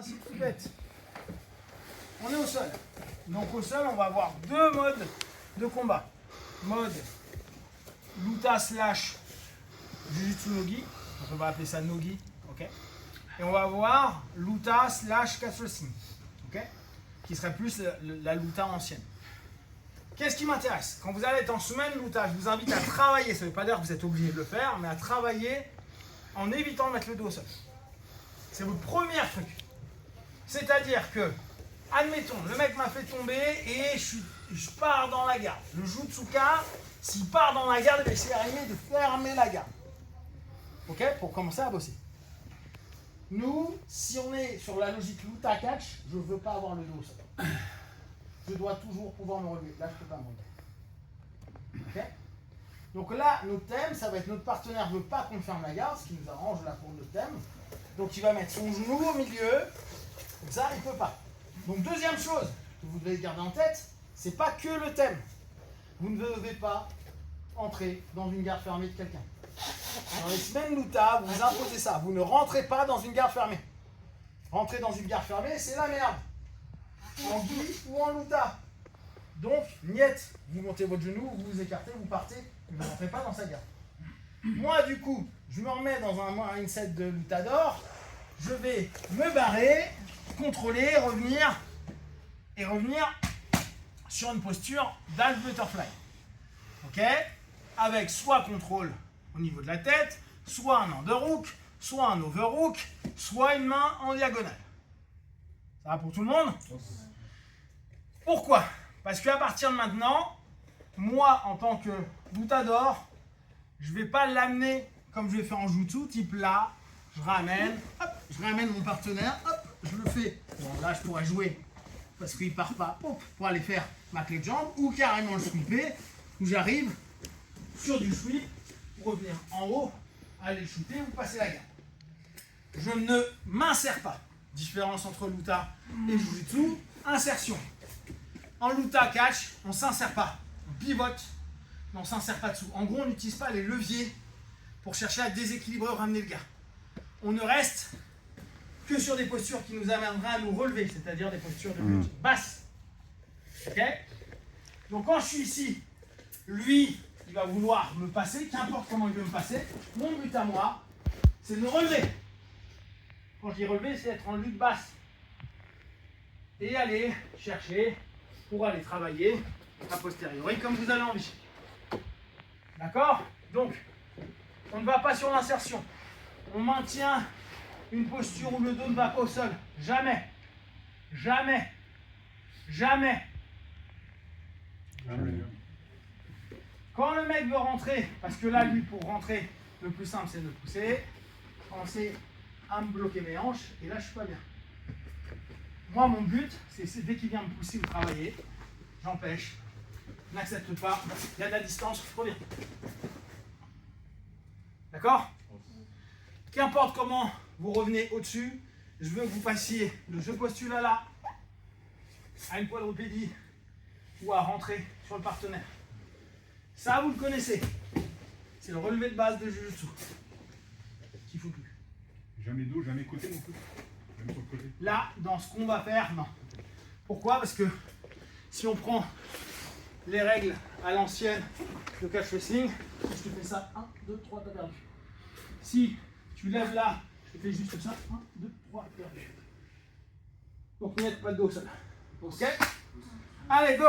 Principe tout bête. On est au sol. Donc au sol, on va avoir deux modes de combat. Mode Luta slash Jujutsu Nogi. Donc on va appeler ça Nogi. Okay. Et on va avoir Luta slash Catch Wrestling. Okay. Qui serait plus la Luta ancienne. Qu'est-ce qui m'intéresse? Quand vous allez être en semaine Luta, je vous invite à travailler. Ça ne veut pas dire que vous êtes obligé de le faire, mais à travailler en évitant de mettre le dos au sol. C'est votre premier truc. C'est-à-dire que, admettons, le mec m'a fait tomber et je pars dans la garde. Le Jutsuka, s'il part dans la garde, il va essayer de fermer la garde. Ok? Pour commencer à bosser. Nous, si on est sur la logique Luta Catch, je ne veux pas avoir le dos au sol. Je dois toujours pouvoir me relever. Là, je ne peux pas me relever. Ok? Donc là, notre thème, ça va être notre partenaire ne veut pas qu'on ferme la garde, ce qui nous arrange là pour notre thème. Donc il va mettre son genou au milieu. Ça, il ne peut pas. Donc deuxième chose que vous devez garder en tête, c'est pas que le thème. Vous ne devez pas entrer dans une garde fermée de quelqu'un. Dans les semaines Luta, vous imposez ça. Vous ne rentrez pas dans une garde fermée. Rentrer dans une garde fermée, c'est la merde. En gi ou en Luta. Donc, niet, vous montez votre genou, vous vous écartez, vous partez, vous ne rentrez pas dans sa garde. Moi, du coup, je me remets dans un mindset de Lutador, je vais me barrer, contrôler, revenir sur une posture d'Half Butterfly. Ok? Avec soit contrôle au niveau de la tête, soit un underhook, soit un overhook, soit une main en diagonale. Ça va pour tout le monde? Pourquoi? Parce qu'à partir de maintenant, moi, en tant que Lutador, je ne vais pas l'amener comme je vais faire en jutsu, type là, je ramène mon partenaire, hop, je le fais. Bon, là, je pourrais jouer parce qu'il ne part pas, hop, pour aller faire ma clé de jambe, ou carrément le sweeper, où j'arrive sur du sweep pour revenir en haut, aller shooter ou passer la garde. Je ne m'insère pas. Différence entre Luta et Jujutsu, insertion. En Luta Catch, on ne s'insère pas. On pivote, mais on ne s'insère pas dessous. En gros, on n'utilise pas les leviers pour chercher à déséquilibrer ou ramener le gars. On ne reste que sur des postures qui nous amèneraient à nous relever, c'est-à-dire des postures de lutte basse. Ok? Donc quand je suis ici, lui, il va vouloir me passer, qu'importe comment il veut me passer. Mon but à moi, c'est de me relever. Quand je dis relever, c'est être en lutte basse. Et aller chercher pour aller travailler a posteriori comme vous avez envie. D'accord? Donc, on ne va pas sur l'insertion. On maintient une posture où le dos ne va pas au sol. Jamais. Jamais. Jamais. Quand le mec veut rentrer, parce que là, lui, pour rentrer, le plus simple, c'est de le pousser. Commencer à me bloquer mes hanches, et là, je suis pas bien. Moi, mon but, c'est dès qu'il vient me pousser ou travailler, j'empêche, n'accepte pas, il y a de la distance, je reviens. D'accord? Qu'importe comment vous revenez au-dessus, je veux que vous passiez de ce postulat-là à une quadrupédie ou à rentrer sur le partenaire. Ça, vous le connaissez. C'est le relevé de base de Jujutsu. Qu'il ne faut plus. Jamais dos, jamais côté non plus. Jamais sur le côté. Là, dans ce qu'on va faire, non. Pourquoi? Parce que si on prend les règles à l'ancienne de catch wrestling, je te fais ça, 1, 2, 3, t'as perdu. Si tu lèves là, je te fais juste ça, 1, 2, 3, perdu. Donc, n'y a pas de dos au sol. Ok? Allez, go!